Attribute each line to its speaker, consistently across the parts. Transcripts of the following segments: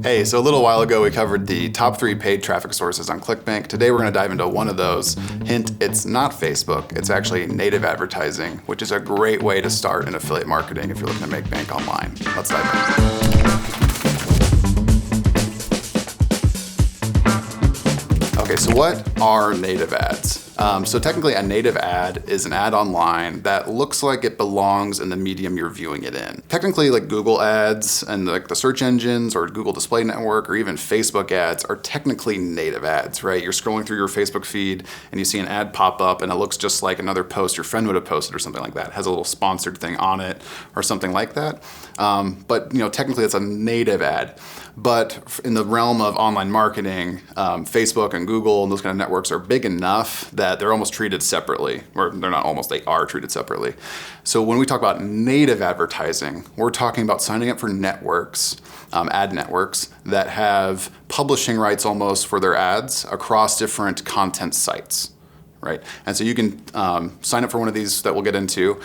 Speaker 1: Hey, so a little while ago we covered the top 3 paid traffic sources on ClickBank. Today we're going to dive into one of those. Hint, it's not Facebook, it's actually native advertising, which is a great way to start in affiliate marketing if you're looking to make bank online. Let's dive in. Okay, so what are native ads? So technically a native ad is an ad online that looks like it belongs in the medium you're viewing it in. Technically, like Google ads and like the search engines or Google Display Network or even Facebook ads are technically native ads, right? You're scrolling through your Facebook feed and you see an ad pop up and it looks just like another post your friend would have posted or something like that. It has a little sponsored thing on it or something like that. But technically it's a native ad. But in the realm of online marketing, Facebook and Google and those kind of networks are big enough that they're almost treated separately, or they're not almost, they are treated separately. So when we talk about native advertising, we're talking about signing up for networks, ad networks that have publishing rights almost for their ads across different content sites. Right, and so you can sign up for one of these that we'll get into.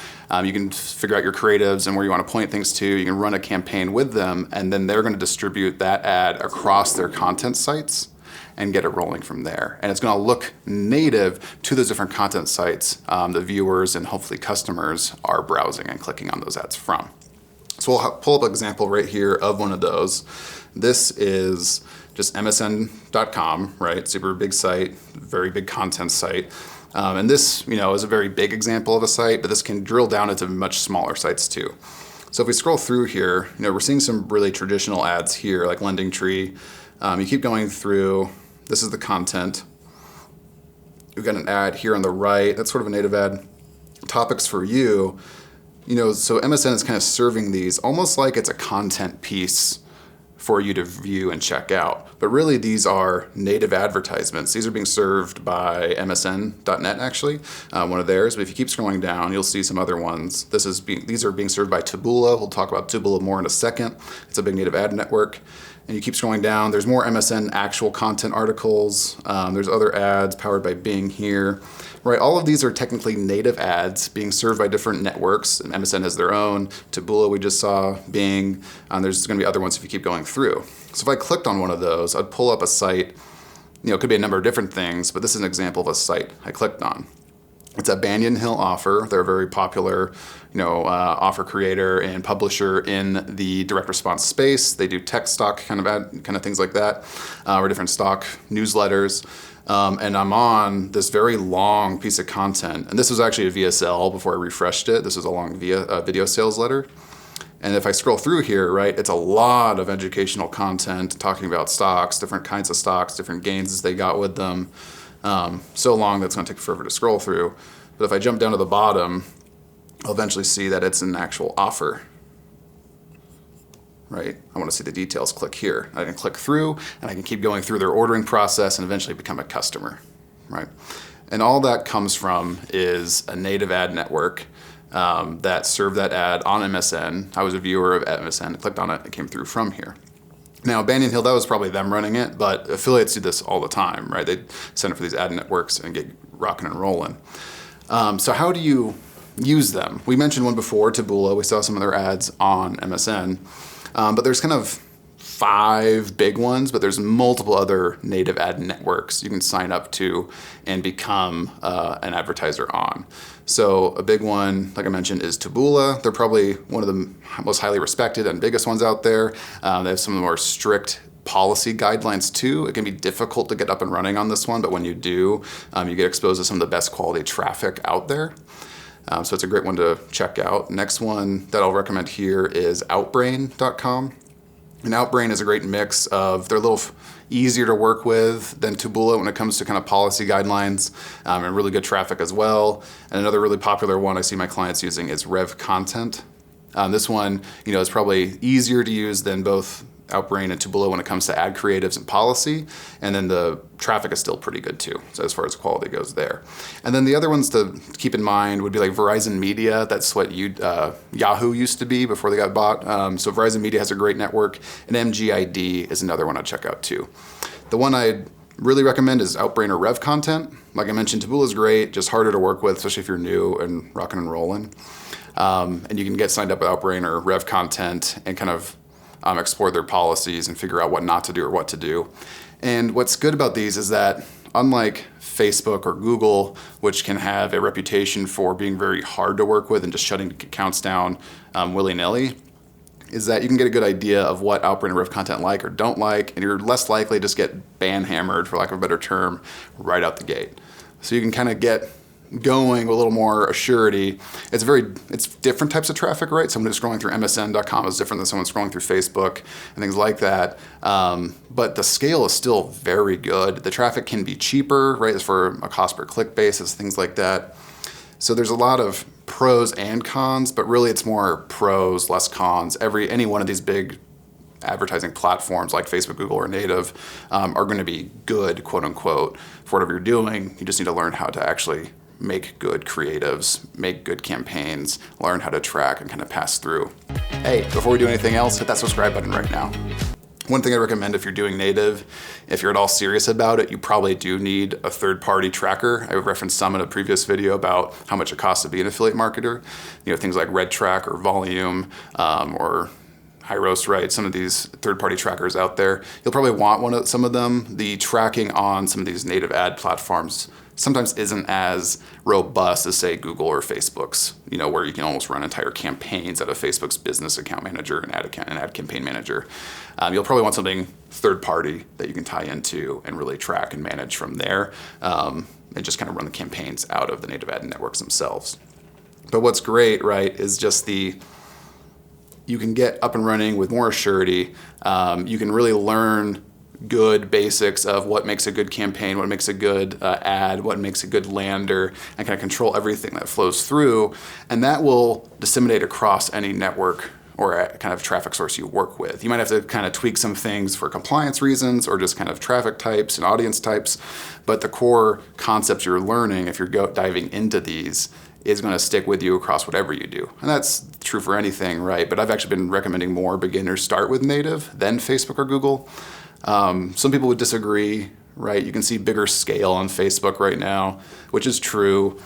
Speaker 1: You can figure out your creatives and where you want to point things to. You can run a campaign with them, and then they're going to distribute that ad across their content sites and get it rolling from there. And it's going to look native to those different content sites the viewers and hopefully customers are browsing and clicking on those ads from. So we'll pull up an example right here of one of those. This is just msn.com, right? Super big site, very big content site. And this, is a very big example of a site, but this can drill down into much smaller sites too. So if we scroll through here, we're seeing some really traditional ads here, like Lending Tree. You keep going through, this is the content. We've got an ad here on the right, that's sort of a native ad. Topics for you, so MSN is kind of serving these almost like it's a content piece for you to view and check out. But really these are native advertisements. These are being served by msn.net actually, one of theirs. But if you keep scrolling down, you'll see some other ones. These are being served by Taboola. We'll talk about Taboola more in a second. It's a big native ad network. And you keep scrolling down, there's more MSN actual content articles. There's other ads powered by Bing here. Right, all of these are technically native ads being served by different networks. And MSN has their own. Taboola we just saw, Bing. There's going to be other ones if you keep going through. So if I clicked on one of those, I'd pull up a site. It could be a number of different things, but this is an example of a site I clicked on. It's a Banyan Hill offer. They're a very popular, offer creator and publisher in the direct response space. They do tech stock kind of things like that, or different stock newsletters. And I'm on this very long piece of content. And this was actually a VSL before I refreshed it. This was a long video sales letter. And if I scroll through here, right, it's a lot of educational content talking about stocks, different kinds of stocks, different gains they got with them. So long that's going to take forever to scroll through. But if I jump down to the bottom, I'll eventually see that it's an actual offer. Right? I want to see the details, click here. I can click through and I can keep going through their ordering process and eventually become a customer, right? And all that comes from is a native ad network that served that ad on MSN. I was a viewer of MSN, I clicked on it, it came through from here. Now, Banyan Hill, that was probably them running it, but affiliates do this all the time, right? They send it for these ad networks and get rocking and rolling. So how do you use them? We mentioned one before, Taboola. We saw some of their ads on MSN. But there's kind of 5 big ones, but there's multiple other native ad networks you can sign up to and become an advertiser on. So a big one, like I mentioned, is Taboola. They're probably one of the most highly respected and biggest ones out there. They have some of the more strict policy guidelines too. It can be difficult to get up and running on this one, but when you do, you get exposed to some of the best quality traffic out there. So it's a great one to check out. Next one that I'll recommend here is Outbrain.com. And Outbrain is a great mix of, they're a little easier to work with than Taboola when it comes to kind of policy guidelines, and really good traffic as well. And another really popular one I see my clients using is Revcontent. This one, is probably easier to use than both Outbrain and Taboola when it comes to ad creatives and policy, and then the traffic is still pretty good too, so as far as quality goes there. And then the other ones to keep in mind would be like Verizon Media. That's what Yahoo used to be before they got bought. So Verizon Media has a great network, and MGID is another one I'd check out too. The one I'd really recommend is Outbrain or Revcontent. Like I mentioned, Taboola is great, just harder to work with, especially if you're new and rocking and rolling. And you can get signed up with Outbrain or Revcontent and kind of explore their policies and figure out what not to do or what to do. And what's good about these is that unlike Facebook or Google, which can have a reputation for being very hard to work with and just shutting accounts down willy-nilly, is that you can get a good idea of what Outbrain and Revcontent like or don't like, and you're less likely to just get ban-hammered, for lack of a better term, right out the gate. So you can kind of get going with a little more assurity. It's different types of traffic, right? Someone who's scrolling through MSN.com is different than someone scrolling through Facebook and things like that. But the scale is still very good. The traffic can be cheaper, right? As for a cost per click basis, things like that. So there's a lot of pros and cons, but really it's more pros, less cons. Any one of these big advertising platforms like Facebook, Google, or native are going to be good, quote unquote, for whatever you're doing. You just need to learn how to actually make good creatives, make good campaigns, learn how to track and kind of pass through. Hey, before we do anything else, hit that subscribe button right now. One thing I recommend if you're doing native, if you're at all serious about it, you probably do need a third-party tracker. I referenced some in a previous video about how much it costs to be an affiliate marketer. You know, things like RedTrack or Volume or Hyros, right? Some of these third-party trackers out there. You'll probably want some of them. The tracking on some of these native ad platforms sometimes isn't as robust as, say, Google or Facebook's, you know, where you can almost run entire campaigns out of Facebook's business account manager and ad campaign manager. You'll probably want something third-party that you can tie into and really track and manage from there, and just kind of run the campaigns out of the native ad networks themselves. But what's great, right, is just you can get up and running with more assurity. You can really learn good basics of what makes a good campaign, what makes a good ad, what makes a good lander, and kind of control everything that flows through. And that will disseminate across any network or kind of traffic source you work with. You might have to kind of tweak some things for compliance reasons or just kind of traffic types and audience types, but the core concepts you're learning, if you're diving into these, is going to stick with you across whatever you do. And that's true for anything, right? But I've actually been recommending more beginners start with native than Facebook or Google. Some people would disagree, right? You can see bigger scale on Facebook right now, which is true.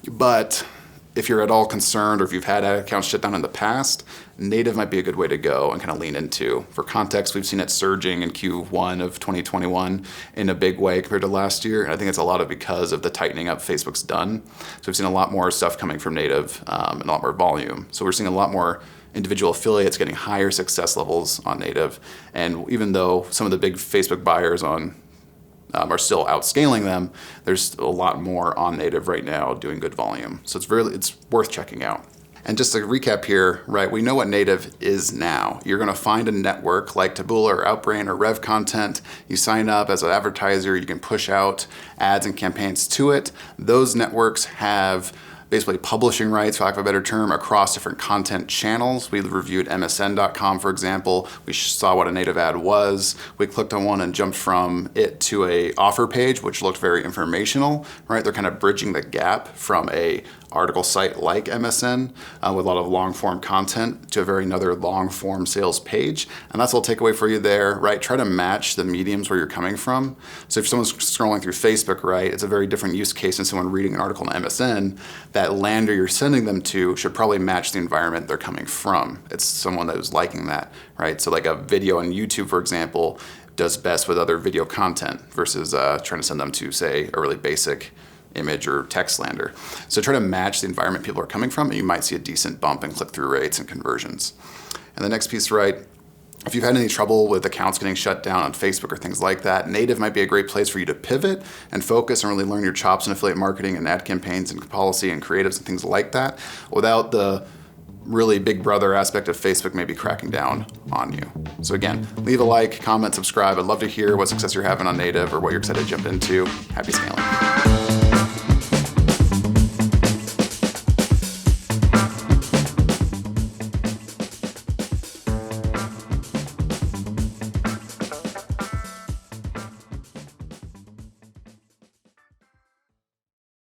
Speaker 1: But if you're at all concerned or if you've had ad accounts shut down in the past, native might be a good way to go and kind of lean into. For context, we've seen it surging in Q1 of 2021 in a big way compared to last year. And I think it's a lot of because of the tightening up Facebook's done. So we've seen a lot more stuff coming from native and a lot more volume. So we're seeing a lot more individual affiliates getting higher success levels on native. And even though some of the big Facebook buyers are still outscaling them, there's a lot more on native right now doing good volume. So it's worth checking out. And just to recap here, right, we know what native is now. You're gonna find a network like Taboola or Outbrain or Revcontent. You sign up as an advertiser, you can push out ads and campaigns to it. Those networks have basically publishing rights, for lack of a better term, across different content channels. We reviewed MSN.com, for example. We saw what a native ad was. We clicked on one and jumped from it to a offer page, which looked very informational, right? They're kind of bridging the gap from a article site like MSN with a lot of long form content to another long form sales page. And that's a little takeaway for you there, right? Try to match the mediums where you're coming from. So if someone's scrolling through Facebook, right, it's a very different use case than someone reading an article on MSN. That lander you're sending them to should probably match the environment they're coming from. It's someone that is liking that, right? So like a video on YouTube, for example, does best with other video content versus trying to send them to, say, a really basic image or text lander. So try to match the environment people are coming from, and you might see a decent bump in click-through rates and conversions. And the next piece, right, if you've had any trouble with accounts getting shut down on Facebook or things like that, native might be a great place for you to pivot and focus and really learn your chops in affiliate marketing and ad campaigns and policy and creatives and things like that without the really big brother aspect of Facebook maybe cracking down on you. So again, leave a like, comment, subscribe. I'd love to hear what success you're having on native or what you're excited to jump into. Happy scaling.